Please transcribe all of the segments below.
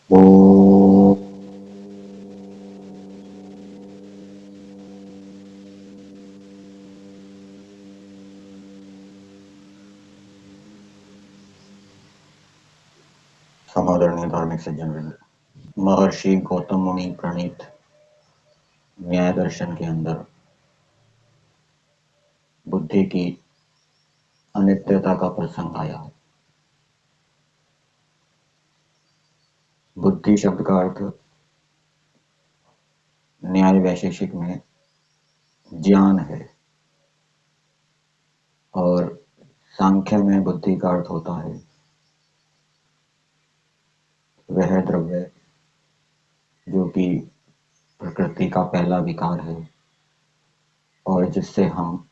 ओ समादरणीय धार्मिक सज्जनवृंद, महर्षि गौतम मुनि प्रणीत न्याय दर्शन के अंदर बुद्धि की अनित्यता का प्रसंग आया है। बुद्धि शब्द का अर्थ न्याय वैशेषिक में ज्ञान है और सांख्य में बुद्धि का अर्थ होता है वह द्रव्य जो कि प्रकृति का पहला विकार है और जिससे हम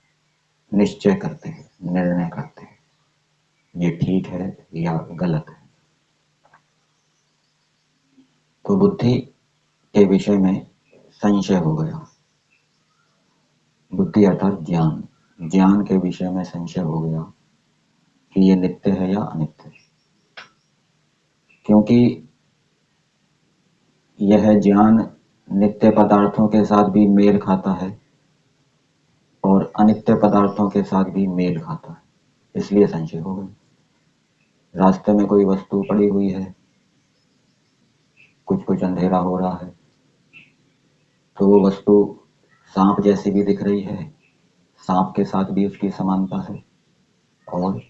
निश्चय करते हैं, निर्णय करते हैं, ये ठीक है या गलत है। तो बुद्धि के विषय में संशय हो गया। बुद्धि अर्थात ज्ञान, ज्ञान के विषय में संशय हो गया कि ये नित्य है या अनित्य, क्योंकि यह ज्ञान नित्य पदार्थों के साथ भी मेल खाता है और अनित्य पदार्थों के साथ भी मेल खाता है, इसलिए संशय हो गया। रास्ते में कोई वस्तु पड़ी हुई है, कुछ कुछ अंधेरा हो रहा है, तो वो वस्तु सांप जैसी भी दिख रही है, सांप के साथ भी उसकी समानता है और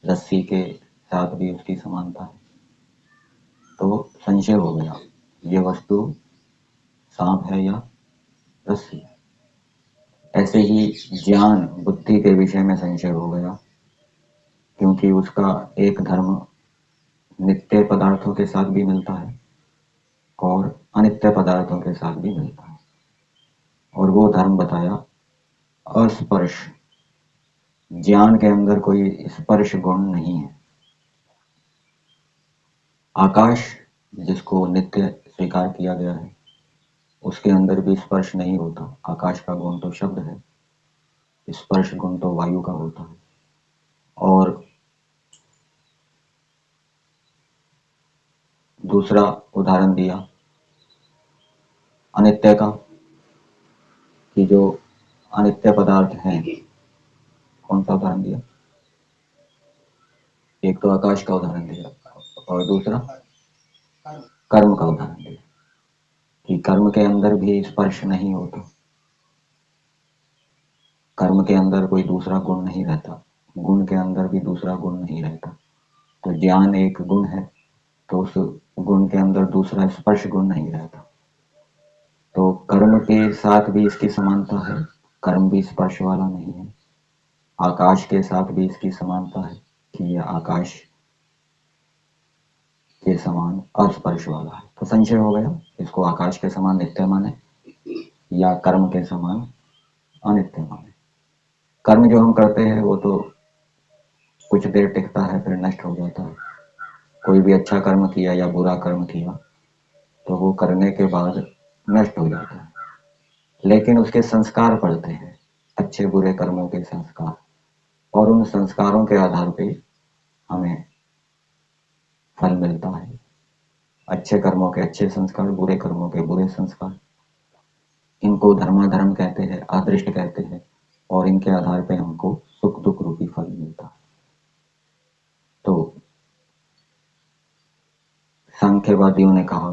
रस्सी के साथ भी उसकी समानता है। तो संशय हो गया, ये वस्तु सांप है या रस्सी है। ऐसे ही ज्ञान बुद्धि के विषय में संशय हो गया, क्योंकि उसका एक धर्म नित्य पदार्थों के साथ भी मिलता है और अनित्य पदार्थों के साथ भी मिलता है, और वो धर्म बताया अस्पर्श। ज्ञान के अंदर कोई स्पर्श गुण नहीं है। आकाश जिसको नित्य स्वीकार किया गया है, उसके अंदर भी स्पर्श नहीं होता। आकाश का गुण तो शब्द है, स्पर्श गुण तो वायु का होता है। और दूसरा उदाहरण दिया अनित्य का, कि जो अनित्य पदार्थ हैं, कौन सा उदाहरण दिया? एक तो आकाश का उदाहरण दिया और दूसरा कर्म का उदाहरण दिया कि कर्म के अंदर भी स्पर्श नहीं होता, कर्म के अंदर कोई दूसरा गुण नहीं रहता, गुण के अंदर भी दूसरा गुण नहीं रहता। तो ज्ञान एक गुण है, तो उस गुण के अंदर दूसरा स्पर्श गुण नहीं रहता। तो कर्म के साथ भी इसकी समानता है, कर्म भी स्पर्श वाला नहीं है। आकाश के साथ भी इसकी समानता है कि यह आकाश के समान अस्पर्श वाला है। तो संशय हो गया, इसको आकाश के समान नित्य माने या कर्म के समान अनित्य माने। कर्म जो हम करते हैं वो तो कुछ देर टिकता है, फिर नष्ट हो जाता है। कोई भी अच्छा कर्म किया या बुरा कर्म किया तो वो करने के बाद नष्ट हो जाता है, लेकिन उसके संस्कार पड़ते हैं, अच्छे बुरे कर्मों के संस्कार, और उन संस्कारों के आधार पे हमें फल मिलता है। अच्छे कर्मों के अच्छे संस्कार, बुरे कर्मों के बुरे संस्कार। इनको धर्माधर्म कहते हैं, अदृष्ट कहते हैं, और इनके आधार पे हमको सुख दुख रूपी फल मिलता है। तो सांख्यवादियों ने कहा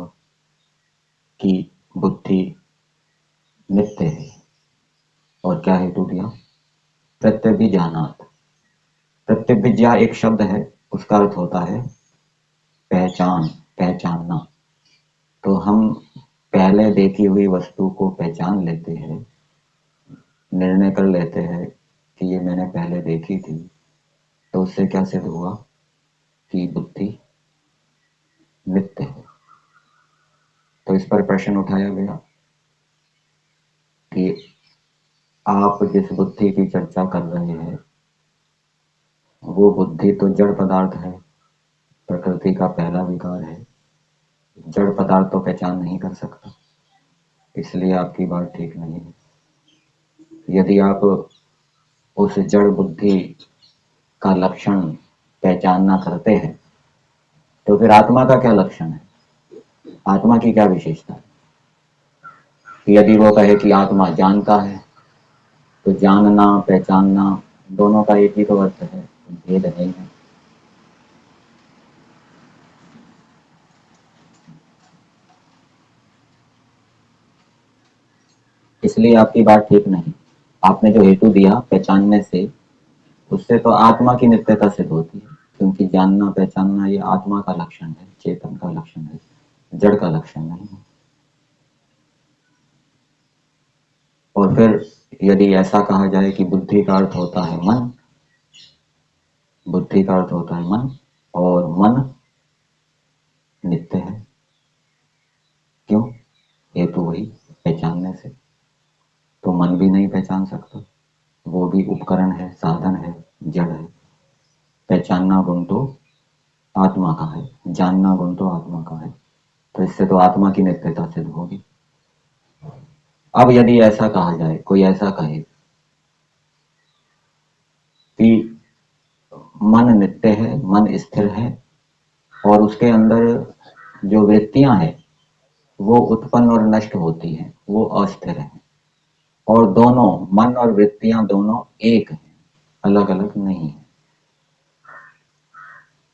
कि बुद्धि नित्य है, और क्या हेतु दिया? प्रत्यभिज्ञानात्। प्रत्यभिज्ञा एक शब्द है, उसका अर्थ होता है पहचान, पहचानना। तो हम पहले देखी हुई वस्तु को पहचान लेते हैं, निर्णय कर लेते हैं कि ये मैंने पहले देखी थी, तो उससे क्या सिद्ध हुआ कि बुद्धि नित्य है। तो इस पर प्रश्न उठाया गया कि आप जिस बुद्धि की चर्चा कर रहे हैं वो बुद्धि तो जड़ पदार्थ है, प्रकृति का पहला विकार है, जड़ पदार्थ तो पहचान नहीं कर सकता, इसलिए आपकी बात ठीक नहीं है। यदि आप उस जड़ बुद्धि का लक्षण पहचानना करते हैं तो फिर आत्मा का क्या लक्षण है? आत्मा की क्या विशेषता है? यदि वो कहे कि आत्मा जानता है, तो जानना पहचानना दोनों का एक ही तो अर्थ है, भेद नहीं है। इसलिए आपकी बात ठीक नहीं। आपने जो हेतु दिया पहचानने से, उससे तो आत्मा की नित्यता सिद्ध होती है, क्योंकि जानना पहचानना ये आत्मा का लक्षण है, चेतन का लक्षण है, जड़ का लक्षण नहीं है। और फिर यदि ऐसा कहा जाए कि बुद्धि का अर्थ होता है मन, बुद्धि का अर्थ होता है मन, और मन नित्य है, क्यों? हेतु वही, पहचानने से। तो मन भी नहीं पहचान सकता, वो भी उपकरण है, साधन है, जड़ है। पहचानना गुण तो आत्मा का है, जानना गुण तो आत्मा का है, तो इससे तो आत्मा की नित्यता सिद्ध होगी। अब यदि ऐसा कहा जाए, कोई ऐसा कहे कि मन नित्य है, मन स्थिर है, और उसके अंदर जो वृत्तियां हैं वो उत्पन्न और नष्ट होती हैं, वो अस्थिर है, और दोनों मन और वृत्तियां दोनों एक हैं, अलग अलग नहीं है।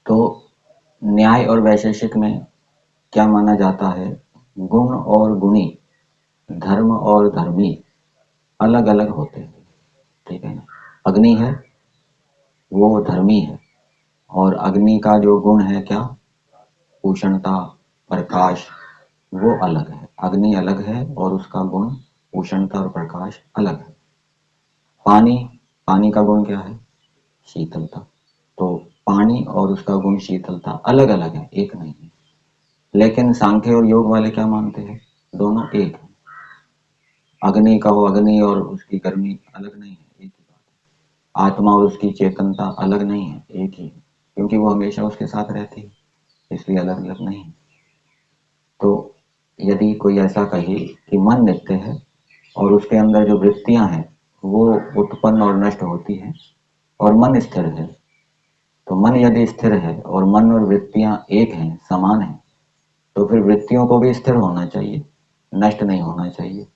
तो न्याय और वैशेषिक में क्या माना जाता है? गुण और गुणी, धर्म और धर्मी अलग अलग होते हैं, ठीक है ना? अग्नि है, वो धर्मी है, और अग्नि का जो गुण है क्या? उष्णता, प्रकाश, वो अलग है। अग्नि अलग है और उसका गुण उष्णता और प्रकाश अलग है। पानी, पानी का गुण क्या है? शीतलता। तो पानी और उसका गुण शीतलता अलग अलग है, एक नहीं है। लेकिन सांख्य और योग वाले क्या मानते हैं? दोनों एक है। अग्नि का हो अग्नि और उसकी गर्मी अलग नहीं है, एक ही बात है। आत्मा और उसकी चेतनता अलग नहीं है, एक ही है, क्योंकि वो हमेशा उसके साथ रहती है, इसलिए अलग अलग नहीं है। तो यदि कोई ऐसा कहे कि मन नित्य है और उसके अंदर जो वृत्तियां हैं वो उत्पन्न और नष्ट होती हैं, और मन स्थिर है, तो मन यदि स्थिर है और मन और वृत्तियां एक हैं, समान हैं, तो फिर वृत्तियों को भी स्थिर होना चाहिए, नष्ट नहीं होना चाहिए।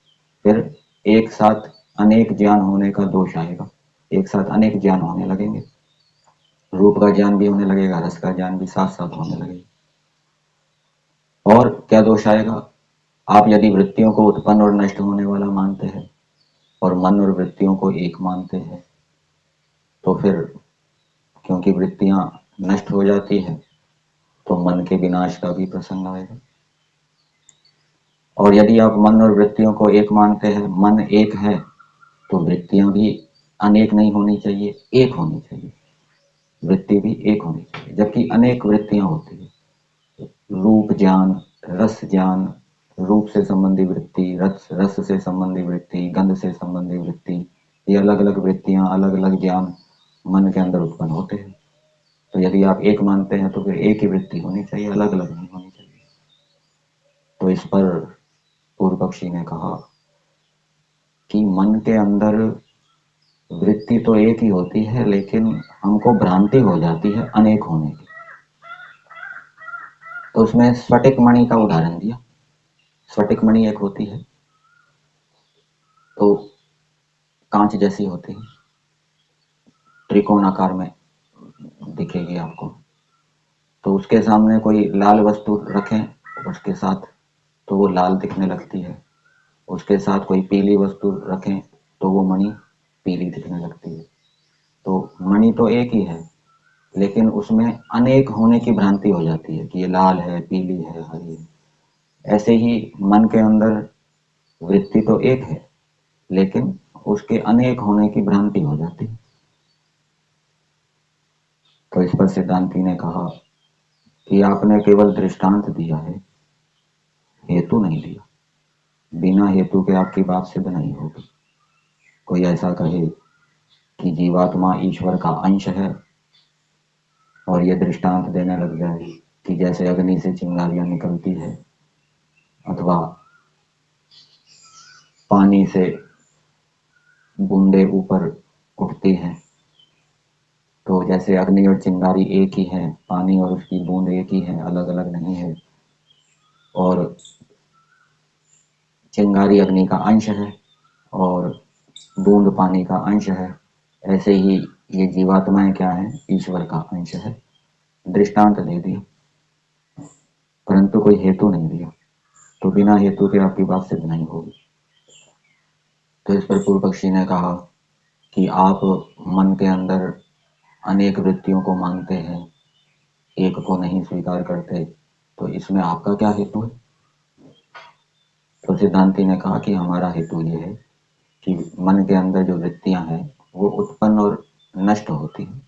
फिर एक साथ अनेक ज्ञान होने का दोष आएगा, एक साथ अनेक ज्ञान होने लगेंगे, रूप का ज्ञान भी होने लगेगा, रस का ज्ञान भी साथ साथ होने लगेगा। और क्या दोष आएगा? आप यदि वृत्तियों को उत्पन्न और नष्ट होने वाला मानते हैं और मन और वृत्तियों को एक मानते हैं, तो फिर क्योंकि वृत्तियां नष्ट हो जाती है तो मन के विनाश का भी प्रसंग आएगा। और यदि आप मन और वृत्तियों को एक मानते हैं, मन एक है, तो वृत्तियां भी अनेक नहीं होनी चाहिए, एक होनी चाहिए। वृत्ति भी एक होनी चाहिए, जबकि अनेक वृत्तियां होती है। रूप ज्ञान, रस ज्ञान, रूप से संबंधी वृत्ति, रस रस से संबंधी वृत्ति, गंध से संबंधी वृत्ति, ये अलग अलग वृत्तियां, अलग अलग ज्ञान मन के अंदर उत्पन्न होते हैं। तो यदि आप एक मानते हैं तो फिर एक ही वृत्ति होनी चाहिए, अलग अलग नहीं होनी चाहिए। तो इस पर पूर्व पक्षी ने कहा कि मन के अंदर वृत्ति तो एक ही होती है, लेकिन हमको भ्रांति हो जाती है अनेक होने की। तो उसमें स्फटिक मणि का उदाहरण दिया। स्फटिक मणि एक होती है, तो कांच जैसी होती है, त्रिकोण आकार में दिखेगी आपको। तो उसके सामने कोई लाल वस्तु रखें उसके साथ, तो वो लाल दिखने लगती है। उसके साथ कोई पीली वस्तु रखें तो वो मणि पीली दिखने लगती है। तो मणि तो एक ही है, लेकिन उसमें अनेक होने की भ्रांति हो जाती है कि ये लाल है, पीली है, हरी है। ऐसे ही मन के अंदर वृत्ति तो एक है, लेकिन उसके अनेक होने की भ्रांति हो जाती है। तो इस पर सिद्धांती ने कहा कि आपने केवल दृष्टांत दिया है, हेतु नहीं दिया। बिना हेतु के आपकी बात सिद्ध नहीं होगी। कोई ऐसा कहे कि जीवात्मा ईश्वर का अंश है और ये दृष्टांत देने लग जाए कि जैसे अग्नि से चिंगारियां निकलती है, अथवा पानी से बूंदे ऊपर उठती हैं, तो जैसे अग्नि और चिंगारी एक ही है, पानी और उसकी बूंद एक ही है, अलग अलग नहीं है। और चिंगारी अग्नि का अंश है और बूंद पानी का अंश है, ऐसे ही ये जीवात्माएं क्या है, ईश्वर का अंश है। दृष्टांत दे दिया परंतु कोई हेतु नहीं दिया, तो बिना हेतु के आपकी बात सिद्ध नहीं होगी। तो इस पर पूर्व पक्षी ने कहा कि आप मन के अंदर अनेक वृत्तियों को मानते हैं, एक को नहीं स्वीकार करते, तो इसमें आपका क्या हेतु है? तो सिद्धांति ने कहा कि हमारा हेतु ये है कि मन के अंदर जो वृत्तियां हैं वो उत्पन्न और नष्ट होती हैं।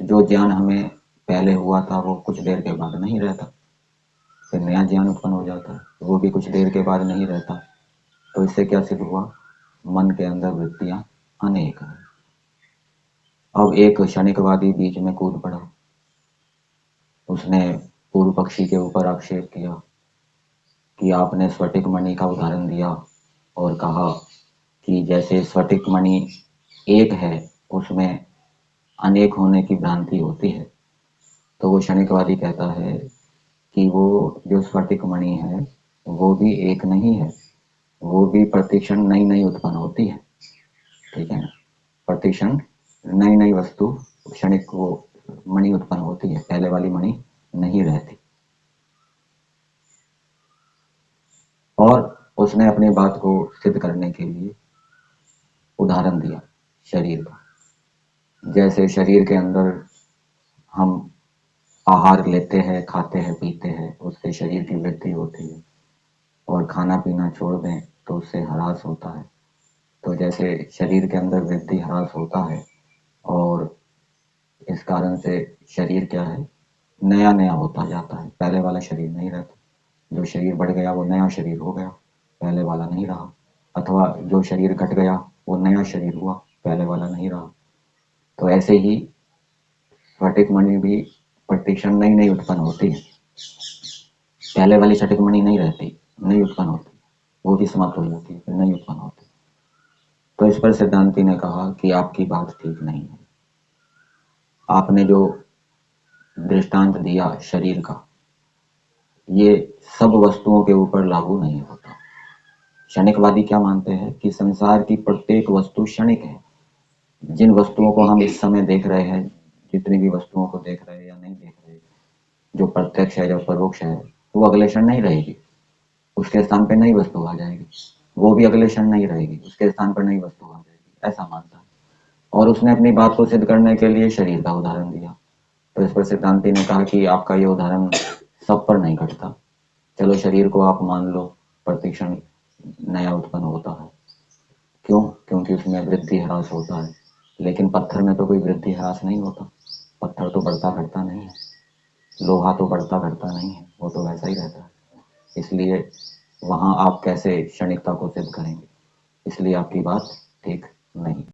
जो ज्ञान हमें पहले हुआ था वो कुछ देर के बाद नहीं रहता, फिर नया ज्ञान उत्पन्न हो जाता है, वो भी कुछ देर के बाद नहीं रहता। तो इससे क्या सिद्ध हुआ? मन के अंदर वृत्तियां अनेक हैं। अब एक क्षणिकवादी बीच में कूद पड़ा, उसने पूर्व पक्षी के ऊपर आक्षेप किया कि आपने स्फटिक मणि का उदाहरण दिया और कहा कि जैसे स्फटिक मणि एक है उसमें अनेक होने की भ्रांति होती है। तो वो क्षणिकवादी कहता है कि वो जो स्फटिक मणि है वो भी एक नहीं है, वो भी प्रतिक्षण नई नई उत्पन्न होती है। ठीक है ना? प्रतिक्षण नई नई वस्तु क्षणिक वो मणि उत्पन्न होती है, पहले वाली मणि नहीं रहती। और उसने अपनी बात को सिद्ध करने के लिए उदाहरण दिया शरीर का। जैसे शरीर के अंदर हम आहार लेते हैं, खाते हैं, पीते हैं, उससे शरीर की वृद्धि होती है, और खाना पीना छोड़ दें तो उससे ह्रास होता है। तो जैसे शरीर के अंदर वृद्धि ह्रास होता है और इस कारण से शरीर क्या है, नया नया होता जाता है, पहले वाला शरीर नहीं रहता। जो शरीर बढ़ गया वो नया शरीर हो गया, पहले वाला नहीं रहा। अथवा जो शरीर घट गया वो नया शरीर हुआ, पहले वाला नहीं रहा। तो ऐसे ही स्फटिक मणि भी प्रतिक्षण नई नई उत्पन्न होती है, पहले वाली स्फटिक मणि नहीं रहती, नई उत्पन्न होती, वो भी समाप्त हो जाती है, फिर नई उत्पन्न होती। तो इस पर सिद्धांति ने कहा कि आपकी बात ठीक नहीं है। आपने जो दृष्टांत दिया शरीर का, ये सब वस्तुओं के ऊपर लागू नहीं होता। क्षणिकवादी क्या मानते हैं कि संसार की प्रत्येक वस्तु क्षणिक है। जिन वस्तुओं को हम इस समय देख रहे हैं, जितनी भी वस्तुओं को देख रहे हैं या नहीं देख रहे, जो प्रत्यक्ष है, जो परोक्ष है, वो अगले क्षण नहीं रहेगी, उसके स्थान पर नई वस्तु आ जाएगी। वो भी अगले क्षण नहीं रहेगी, उसके स्थान पर नई वस्तु आ जाएगी, ऐसा मानता है। और उसने अपनी बात को सिद्ध करने के लिए शरीर का उदाहरण दिया। तो इस पर सिद्धांति ने कहा कि आपका ये उदाहरण सब पर नहीं घटता। चलो शरीर को आप मान लो प्रतिक्षण नया उत्पन्न होता है, क्यों? क्योंकि उसमें वृद्धि ह्रास होता है। लेकिन पत्थर में तो कोई वृद्धि ह्रास नहीं होता, पत्थर तो बढ़ता घटता नहीं है, लोहा तो बढ़ता घटता नहीं है, वो तो वैसा ही रहता है। इसलिए वहां आप कैसे क्षणिकता को सिद्ध करेंगे? इसलिए आपकी बात ठीक नहीं।